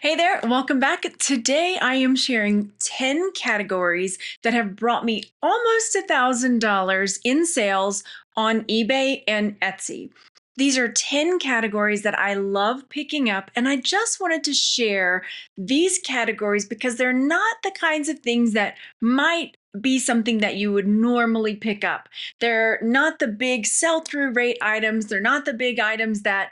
Hey there, welcome back. Today I am sharing 10 categories that have brought me almost $1,000 in sales on eBay and Etsy. These are 10 categories that I love picking up, and I just wanted to share these categories because they're not the kinds of things that might be something that you would normally pick up. They're not the big sell-through rate items. They're not the big items that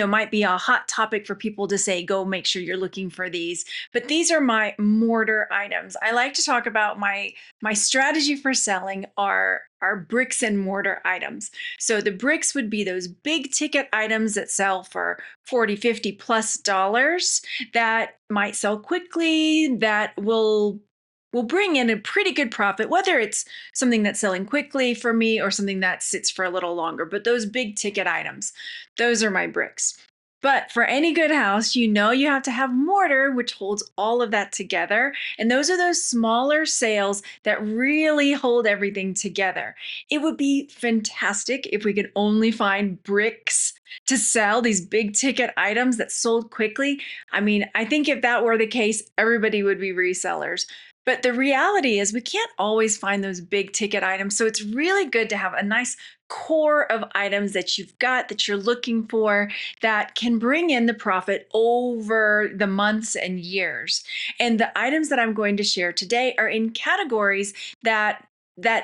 might be a hot topic for people to say, go make sure you're looking for these. But these are my mortar items. I like to talk about my strategy for selling are bricks and mortar items. So the bricks would be those big ticket items that sell for 40, 50 plus dollars that might sell quickly, that will bring in a pretty good profit, whether it's something that's selling quickly for me or something that sits for a little longer. But those big ticket items, those are my bricks. But for any good house, you have to have mortar, which holds all of that together. And those are those smaller sales that really hold everything together. It would be fantastic if we could only find bricks to sell, these big ticket items that sold quickly. I mean, I think if that were the case, everybody would be resellers. But the reality is we can't always find those big ticket items. So it's really good to have a nice core of items that you've got that you're looking for that can bring in the profit over the months and years. And the items that I'm going to share today are in categories that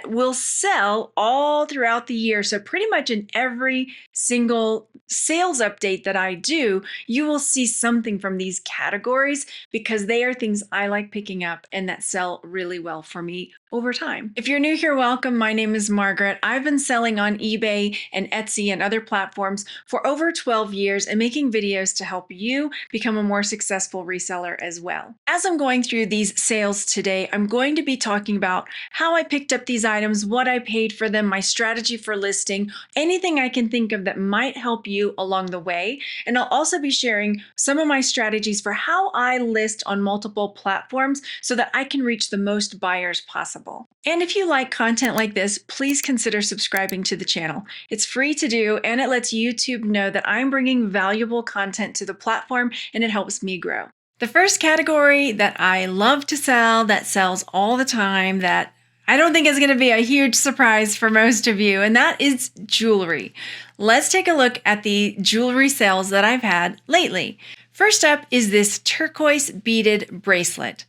will sell all throughout the year. So pretty much in every single sales update that I do, you will see something from these categories because they are things I like picking up and that sell really well for me over time. If you're new here, welcome. My name is Margaret. I've been selling on eBay and Etsy and other platforms for over 12 years and making videos to help you become a more successful reseller as well. As I'm going through these sales today, I'm going to be talking about how I picked up these items, what I paid for them, my strategy for listing, anything I can think of that might help you along the way. And I'll also be sharing some of my strategies for how I list on multiple platforms so that I can reach the most buyers possible. And if you like content like this, please consider subscribing to the channel. It's free to do, and it lets YouTube know that I'm bringing valuable content to the platform, and it helps me grow. The first category that I love to sell, that sells all the time, that I don't think is going to be a huge surprise for most of you, and that is jewelry. Let's take a look at the jewelry sales that I've had lately. First up is this turquoise beaded bracelet.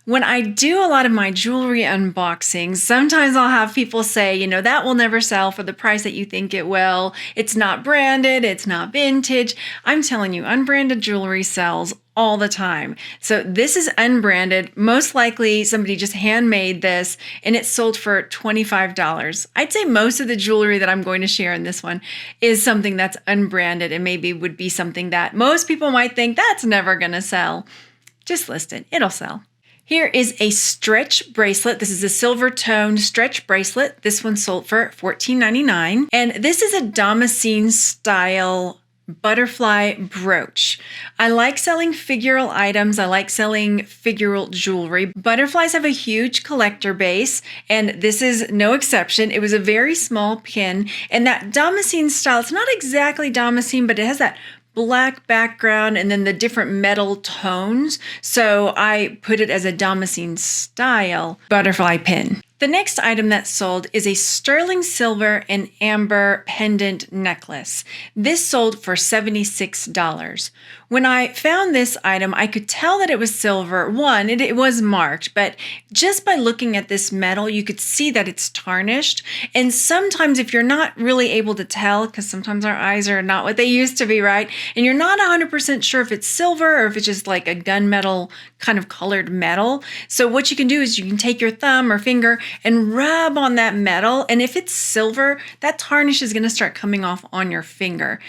When I do a lot of my jewelry unboxings, sometimes I'll have people say, that will never sell for the price that you think it will. It's not branded, it's not vintage. I'm telling you, unbranded jewelry sells all the time. So this is unbranded. Most likely somebody just handmade this and it sold for $25. I'd say most of the jewelry that I'm going to share in this one is something that's unbranded and maybe would be something that most people might think that's never going to sell. Just list it. It'll sell. Here is a stretch bracelet. This is a silver tone stretch bracelet. This one sold for $14.99. And this is a Damascene style butterfly brooch. I like selling figural items. I like selling figural jewelry. Butterflies have a huge collector base, and this is no exception. It was a very small pin, and that Damascene style, it's not exactly Damascene, but it has that black background and then the different metal tones. So I put it as a Damascene style butterfly pin. The next item that sold is a sterling silver and amber pendant necklace. This sold for $76. When I found this item, I could tell that it was silver. One, it was marked, but just by looking at this metal, you could see that it's tarnished. And sometimes if you're not really able to tell, because sometimes our eyes are not what they used to be, right? And you're not 100% sure if it's silver or if it's just like a gunmetal kind of colored metal. So what you can do is you can take your thumb or finger and rub on that metal. And if it's silver, that tarnish is going to start coming off on your finger.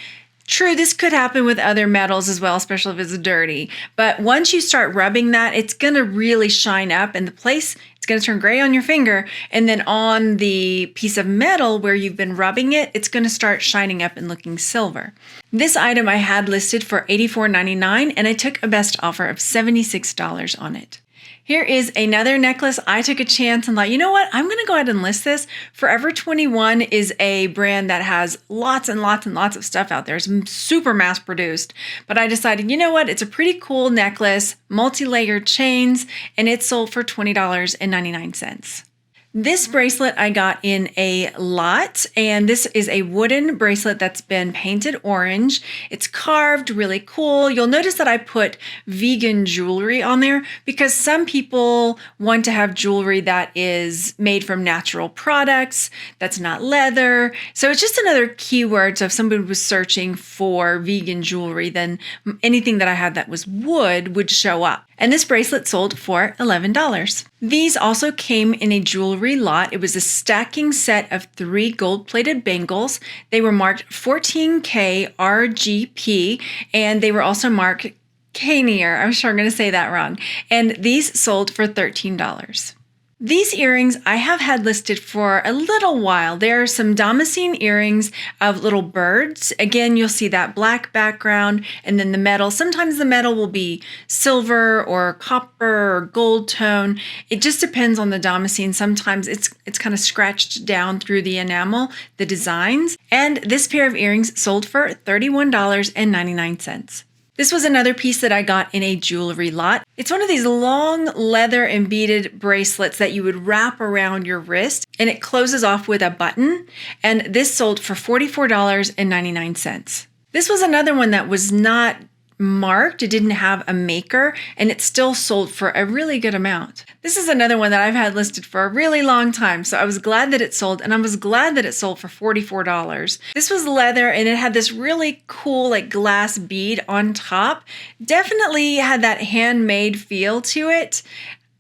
True, this could happen with other metals as well, especially if it's dirty. But once you start rubbing that, it's going to really shine up and it's going to turn gray on your finger. And then on the piece of metal where you've been rubbing it, it's going to start shining up and looking silver. This item I had listed for $84.99 and I took a best offer of $76 on it. Here is another necklace. I took a chance and thought, you know what? I'm going to go ahead and list this. Forever 21 is a brand that has lots and lots and lots of stuff out there. It's super mass produced. But I decided, you know what? It's a pretty cool necklace, multi-layered chains, and it sold for $20.99. This bracelet I got in a lot, and this is a wooden bracelet that's been painted orange. It's carved, really cool. You'll notice that I put vegan jewelry on there because some people want to have jewelry that is made from natural products, that's not leather. So it's just another keyword. So if somebody was searching for vegan jewelry, then anything that I had that was wood would show up. And this bracelet sold for $11. These also came in a jewelry lot. It was a stacking set of 3 gold-plated bangles. They were marked 14K RGP, and they were also marked Kanier. I'm sure I'm going to say that wrong. And these sold for $13. These earrings I have had listed for a little while. There are some damascene earrings of little birds. Again, you'll see that black background and then the metal. Sometimes the metal will be silver or copper or gold tone. It just depends on the damascene. Sometimes it's kind of scratched down through the enamel, the designs. And this pair of earrings sold for $31.99. This was another piece that I got in a jewelry lot. It's one of these long leather and beaded bracelets that you would wrap around your wrist, and it closes off with a button. And this sold for $44.99. This was another one that was not marked. It didn't have a maker, and it still sold for a really good amount. This is another one that I've had listed for a really long time, so I was glad that it sold, and I was glad that it sold for $44. This was leather, and it had this really cool like glass bead on top. Definitely had that handmade feel to it.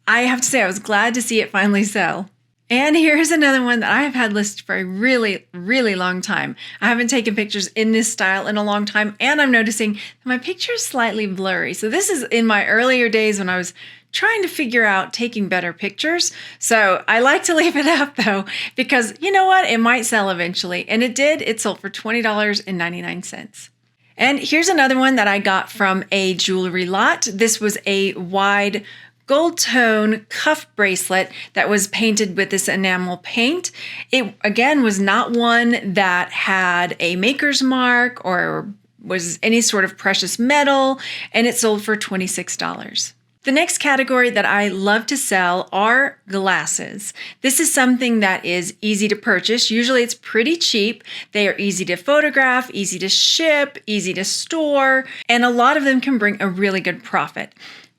I have to say I was glad to see it finally sell. And here's another one that I have had listed for a really, really long time. I haven't taken pictures in this style in a long time, and I'm noticing that my picture is slightly blurry. So this is in my earlier days when I was trying to figure out taking better pictures. So I like to leave it up though, because you know what? It might sell eventually. And it did. It sold for $20.99. And here's another one that I got from a jewelry lot. This was a wide gold tone cuff bracelet that was painted with this enamel paint. It again was not one that had a maker's mark or was any sort of precious metal, and it sold for $26. The next category that I love to sell are glasses. This is something that is easy to purchase. Usually it's pretty cheap. They are easy to photograph, easy to ship, easy to store, and a lot of them can bring a really good profit.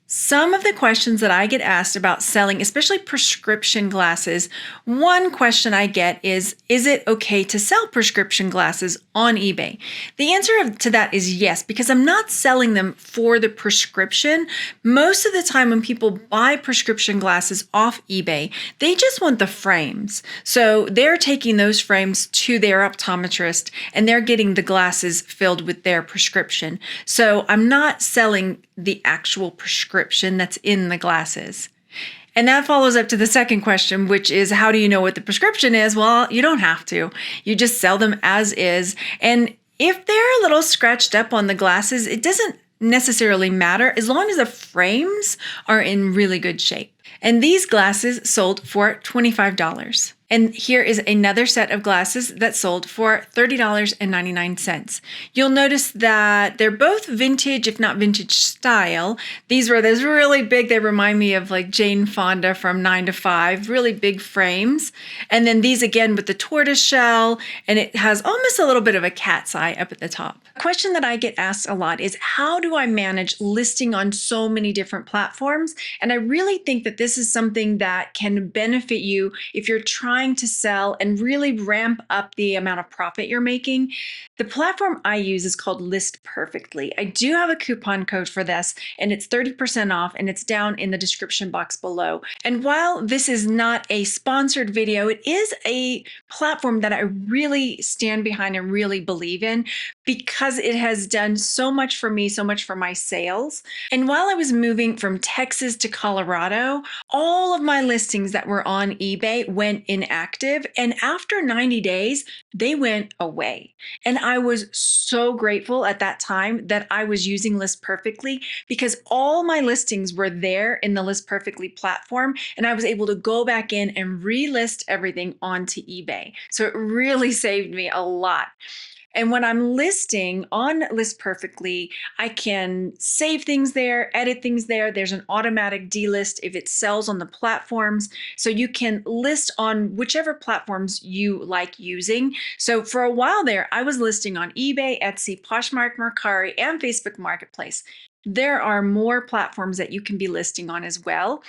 Some of the questions that I get asked about selling, especially prescription glasses, one question I get is it okay to sell prescription glasses on eBay? The answer to that is yes, because I'm not selling them for the prescription. Most of the time when people buy prescription glasses off eBay, they just want the frames. So they're taking those frames to their optometrist and they're getting the glasses filled with their prescription. So I'm not selling the actual prescription that's in the glasses. And that follows up to the second question, which is how do you know what the prescription is? Well, you don't have to. You just sell them as is. And if they're a little scratched up on the glasses, it doesn't necessarily matter as long as the frames are in really good shape. And these glasses sold for $25. And here is another set of glasses that sold for $30.99. You'll notice that they're both vintage, if not vintage style. These were those really big, they remind me of like Jane Fonda from 9 to 5, really big frames. And then these again with the tortoise shell, and it has almost a little bit of a cat's eye up at the top. A question that I get asked a lot is how do I manage listing on so many different platforms? And I really think that this is something that can benefit you if you're trying to sell and really ramp up the amount of profit you're making. The platform I use is called List Perfectly. I do have a coupon code for this, and it's 30% off, and it's down in the description box below. And while this is not a sponsored video, it is a platform that I really stand behind and really believe in because it has done so much for me, so much for my sales. And while I was moving from Texas to Colorado, all of my listings that were on eBay went in inactive. And after 90 days, they went away. And I was so grateful at that time that I was using List Perfectly because all my listings were there in the List Perfectly platform. And I was able to go back in and relist everything onto eBay. So it really saved me a lot. And when I'm listing on List Perfectly, I can save things there, edit things there. There's an automatic delist if it sells on the platforms. So you can list on whichever platforms you like using. So for a while there, I was listing on eBay, Etsy, Poshmark, Mercari, and Facebook Marketplace. There are more platforms that you can be listing on as well.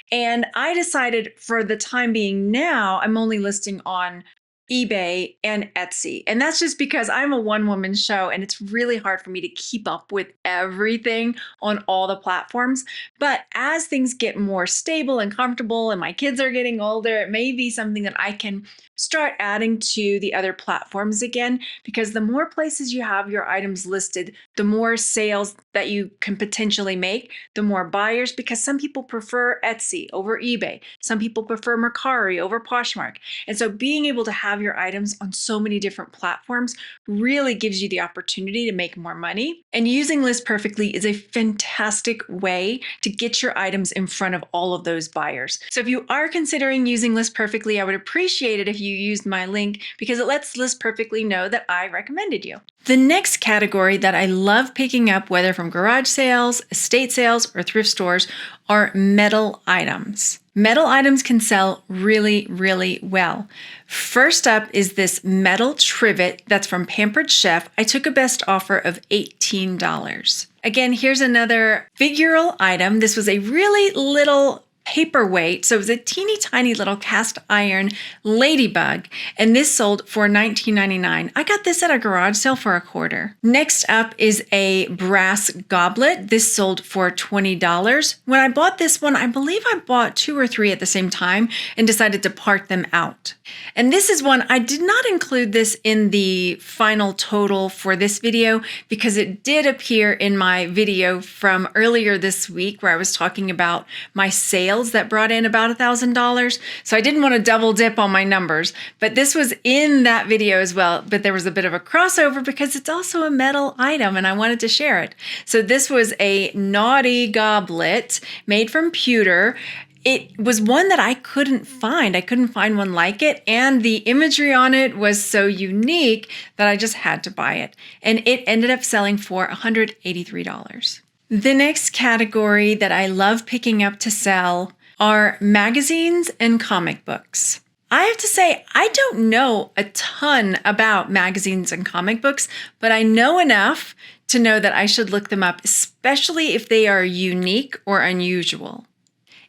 And I decided for the time being now, I'm only listing on eBay and Etsy. And that's just because I'm a one-woman show and it's really hard for me to keep up with everything on all the platforms. But as things get more stable and comfortable and my kids are getting older, it may be something that I can start adding to the other platforms again, because the more places you have your items listed, the more sales that you can potentially make, the more buyers, because some people prefer Etsy over eBay. Some people prefer Mercari over Poshmark. And so being able to have your items on so many different platforms really gives you the opportunity to make more money. And using List Perfectly is a fantastic way to get your items in front of all of those buyers. So if you are considering using List Perfectly, I would appreciate it if you used my link because it lets List Perfectly know that I recommended you. The next category that I love picking up, whether from garage sales, estate sales, or thrift stores, are metal items. Metal items can sell really, really well. First up is this metal trivet that's from Pampered Chef. I took a best offer of $18. Again, here's another figural item. This was a really little paperweight. So it was a teeny tiny little cast iron ladybug. And this sold for $19.99. I got this at a garage sale for $0.25. Next up is a brass goblet. This sold for $20. When I bought this one, I believe I bought 2 or 3 at the same time and decided to part them out. And this is one, I did not include this in the final total for this video because it did appear in my video from earlier this week where I was talking about my sales that brought in about $1,000. So I didn't want to double dip on my numbers, but this was in that video as well. But there was a bit of a crossover because it's also a metal item and I wanted to share it. So this was a naughty goblet made from pewter. It was one that I couldn't find. I couldn't find one like it. And the imagery on it was so unique that I just had to buy it. And it ended up selling for $183. The next category that I love picking up to sell are magazines and comic books. I have to say, I don't know a ton about magazines and comic books, but I know enough to know that I should look them up, especially if they are unique or unusual.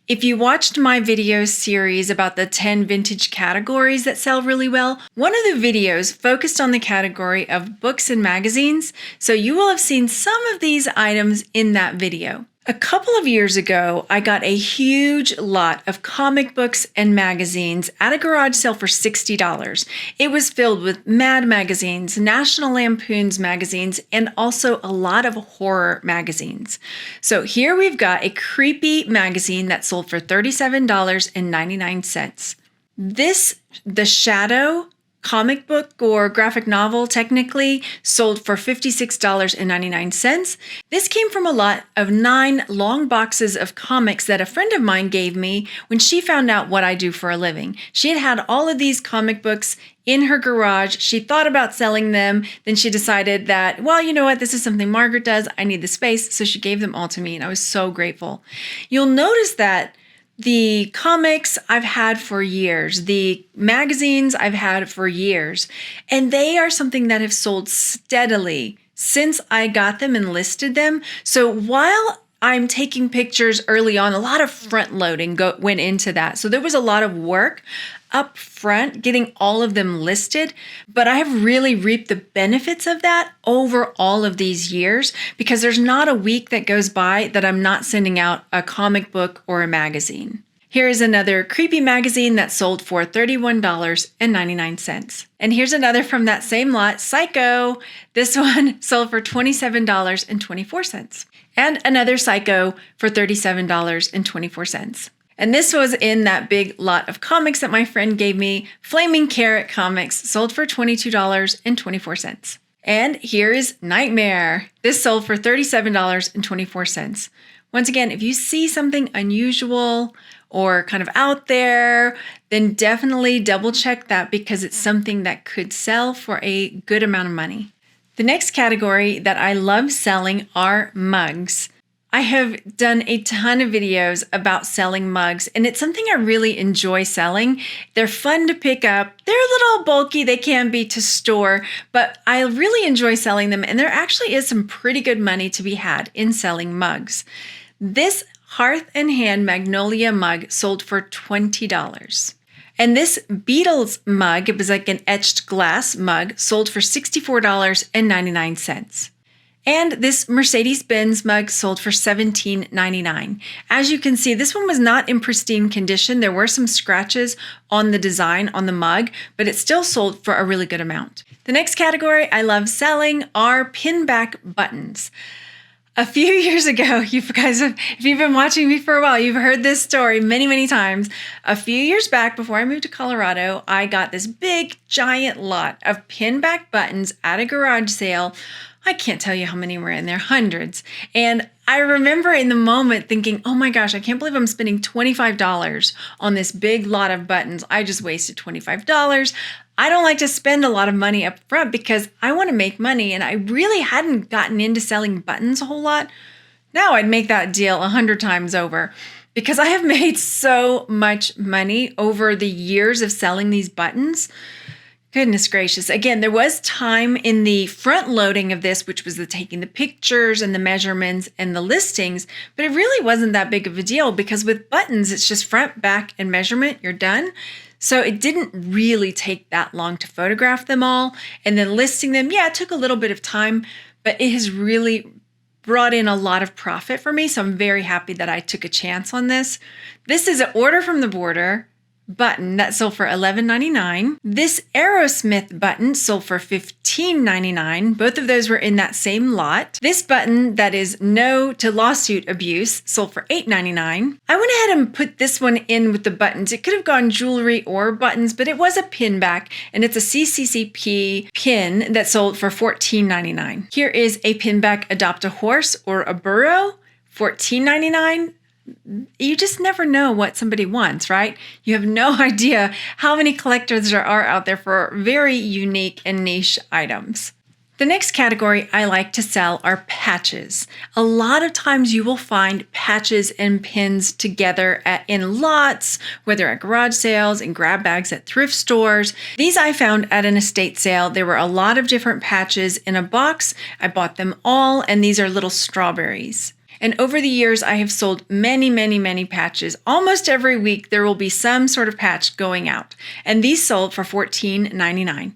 If you watched my video series about the 10 vintage categories that sell really well, one of the videos focused on the category of books and magazines, so you will have seen some of these items in that video. A couple of years ago, I got a huge lot of comic books and magazines at a garage sale for $60. It was filled with Mad magazines, National Lampoon's magazines, and also a lot of horror magazines. So here we've got a creepy magazine that sold for $37.99. This, The Shadow comic book or graphic novel technically sold for $56.99. This came from a lot of 9 long boxes of comics that a friend of mine gave me when she found out what I do for a living. She had had all of these comic books in her garage. She thought about selling them. Then she decided that, well, you know what? This is something Margaret does. I need the space. So she gave them all to me and I was so grateful. You'll notice that the comics I've had for years, the magazines I've had for years, and they are something that have sold steadily since I got them and listed them. So while I'm taking pictures early on, a lot of front loading went into that. So there was a lot of work up front getting all of them listed, but I have really reaped the benefits of that over all of these years because there's not a week that goes by that I'm not sending out a comic book or a magazine. Here is another creepy magazine that sold for $31.99. And here's another from that same lot, Psycho. This one sold for $27.24. And another Psycho for $37.24. And this was in that big lot of comics that my friend gave me, Flaming Carrot comics, sold for $22.24. And here is Nightmare. This sold for $37.24. Once again, if you see something unusual or kind of out there, then definitely double check that because it's something that could sell for a good amount of money. The next category that I love selling are mugs. I have done a ton of videos about selling mugs, and it's something I really enjoy selling. They're fun to pick up. They're a little bulky, they can be to store, but I really enjoy selling them, and there actually is some pretty good money to be had in selling mugs. This Hearth and Hand Magnolia mug sold for $20. And this Beatles mug, it was like an etched glass mug, sold for $64.99. And this Mercedes-Benz mug sold for $17.99. As you can see, this one was not in pristine condition. There were some scratches on the design on the mug, but it still sold for a really good amount. The next category I love selling are pinback buttons. A few years ago, if you've been watching me for a while, you've heard this story many, many times. A few years back, before I moved to Colorado, I got this big, giant lot of pinback buttons at a garage sale. I can't tell you how many were in there, hundreds. And I remember in the moment thinking, oh my gosh, I can't believe I'm spending $25 on this big lot of buttons. I just wasted $25. I don't like to spend a lot of money up front because I want to make money, and I really hadn't gotten into selling buttons a whole lot. Now I'd make that deal 100 times over because I have made so much money over the years of selling these buttons. Goodness gracious. Again, there was time in the front loading of this, which was the taking the pictures and the measurements and the listings, but it really wasn't that big of a deal because with buttons, it's just front, back, and measurement, you're done. So it didn't really take that long to photograph them all. And then listing them, yeah, it took a little bit of time, but it has really brought in a lot of profit for me. So I'm very happy that I took a chance on this. This is an order from the border button that sold for $11.99. This Aerosmith button sold for $15.99. Both of those were in that same lot. This button that is no to lawsuit abuse sold for $8.99. I went ahead and put this one in with the buttons. It could have gone jewelry or buttons, but it was a pin back, and it's a CCCP pin that sold for $14.99. Here is a pin back Adopt a Horse or a Burro, $14.99. You just never know what somebody wants, right? You have no idea how many collectors there are out there for very unique and niche items. The next category I like to sell are patches. A lot of times you will find patches and pins together in lots, whether at garage sales and grab bags at thrift stores. These I found at an estate sale. There were a lot of different patches in a box. I bought them all, and these are little strawberries. And over the years, I have sold many, many, many patches. Almost every week, there will be some sort of patch going out. And these sold for $14.99.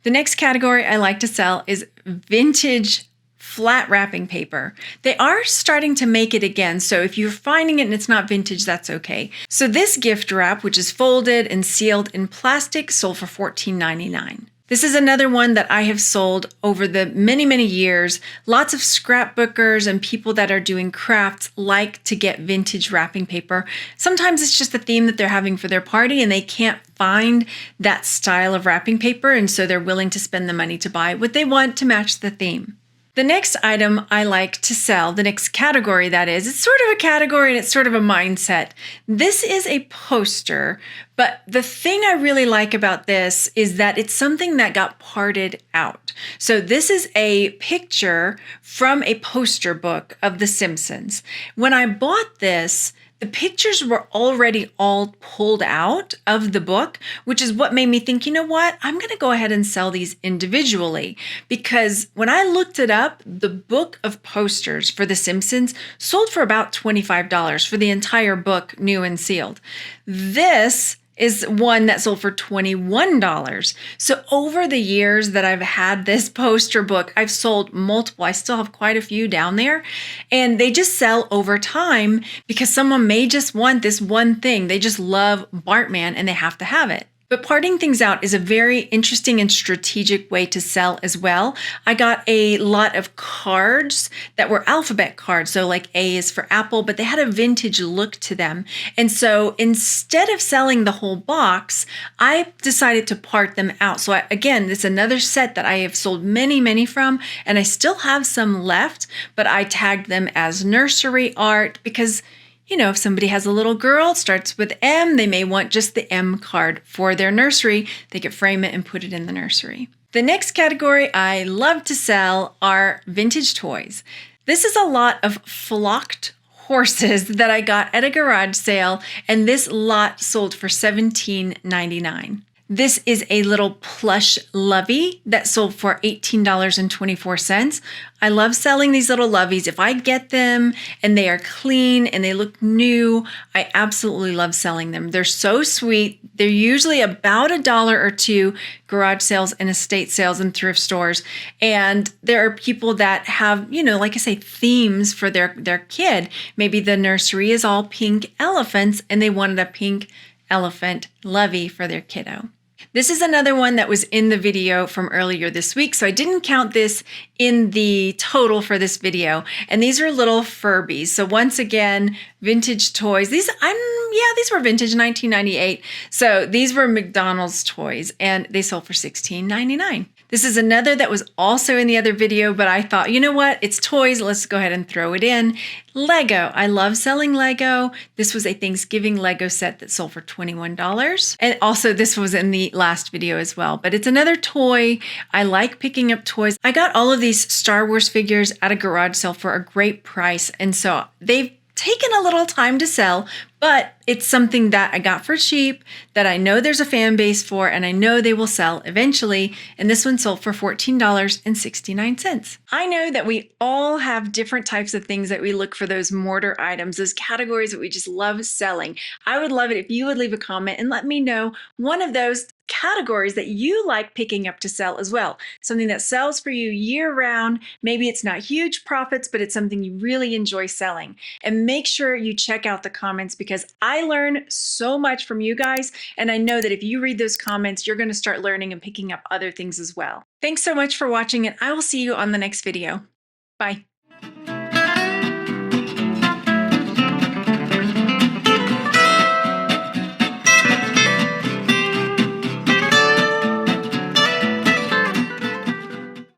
The next category I like to sell is vintage flat wrapping paper. They are starting to make it again. So if you're finding it and it's not vintage, that's okay. So this gift wrap, which is folded and sealed in plastic, sold for $14.99. This is another one that I have sold over the many, many years. Lots of scrapbookers and people that are doing crafts like to get vintage wrapping paper. Sometimes it's just the theme that they're having for their party and they can't find that style of wrapping paper, and so they're willing to spend the money to buy what they want to match the theme. The next item I like to sell, the next category that is, it's sort of a category and it's sort of a mindset. This is a poster, but the thing I really like about this is that it's something that got parted out. So this is a picture from a poster book of The Simpsons. When I bought this, the pictures were already all pulled out of the book, which is what made me think, you know what, I'm going to go ahead and sell these individually. Because when I looked it up, the book of posters for The Simpsons sold for about $25 for the entire book, new and sealed. This is one that sold for $21. So over the years that I've had this poster book, I've sold multiple. I still have quite a few down there, and they just sell over time because someone may just want this one thing. They just love Bartman and they have to have it. But parting things out is a very interesting and strategic way to sell as well. I got a lot of cards that were alphabet cards. So, like A is for Apple, but they had a vintage look to them. And so, instead of selling the whole box, I decided to part them out. So, again, it's another set that I have sold many, many from, and I still have some left, but I tagged them as nursery art because if somebody has a little girl, it starts with M, they may want just the M card for their nursery. They could frame it and put it in the nursery. The next category I love to sell are vintage toys. This is a lot of flocked horses that I got at a garage sale, and this lot sold for $17.99. This is a little plush lovey that sold for $18.24. I love selling these little loveys. If I get them and they are clean and they look new, I absolutely love selling them. They're so sweet. They're usually about $1 or $2 garage sales and estate sales and thrift stores. And there are people that have, like I say, themes for their kid. Maybe the nursery is all pink elephants and they wanted a pink elephant lovey for their kiddo. This is another one that was in the video from earlier this week, so I didn't count this in the total for this video. And these are little Furbies. So once again, vintage toys. These were vintage, 1998. So these were McDonald's toys, and they sold for $16.99. This is another that was also in the other video, but I thought, you know what? It's toys. Let's go ahead and throw it in. Lego. I love selling Lego. This was a Thanksgiving Lego set that sold for $21. And also this was in the last video as well, but it's another toy. I like picking up toys. I got all of these Star Wars figures at a garage sale for a great price. And so they've taken a little time to sell, but it's something that I got for cheap, that I know there's a fan base for, and I know they will sell eventually. And this one sold for $14.69. I know that we all have different types of things that we look for, those mortar items, those categories that we just love selling. I would love it if you would leave a comment and let me know one of those categories that you like picking up to sell as well. Something that sells for you year round. Maybe it's not huge profits, but it's something you really enjoy selling. And make sure you check out the comments because I learn so much from you guys. And I know that if you read those comments, you're going to start learning and picking up other things as well. Thanks so much for watching, and I will see you on the next video. Bye.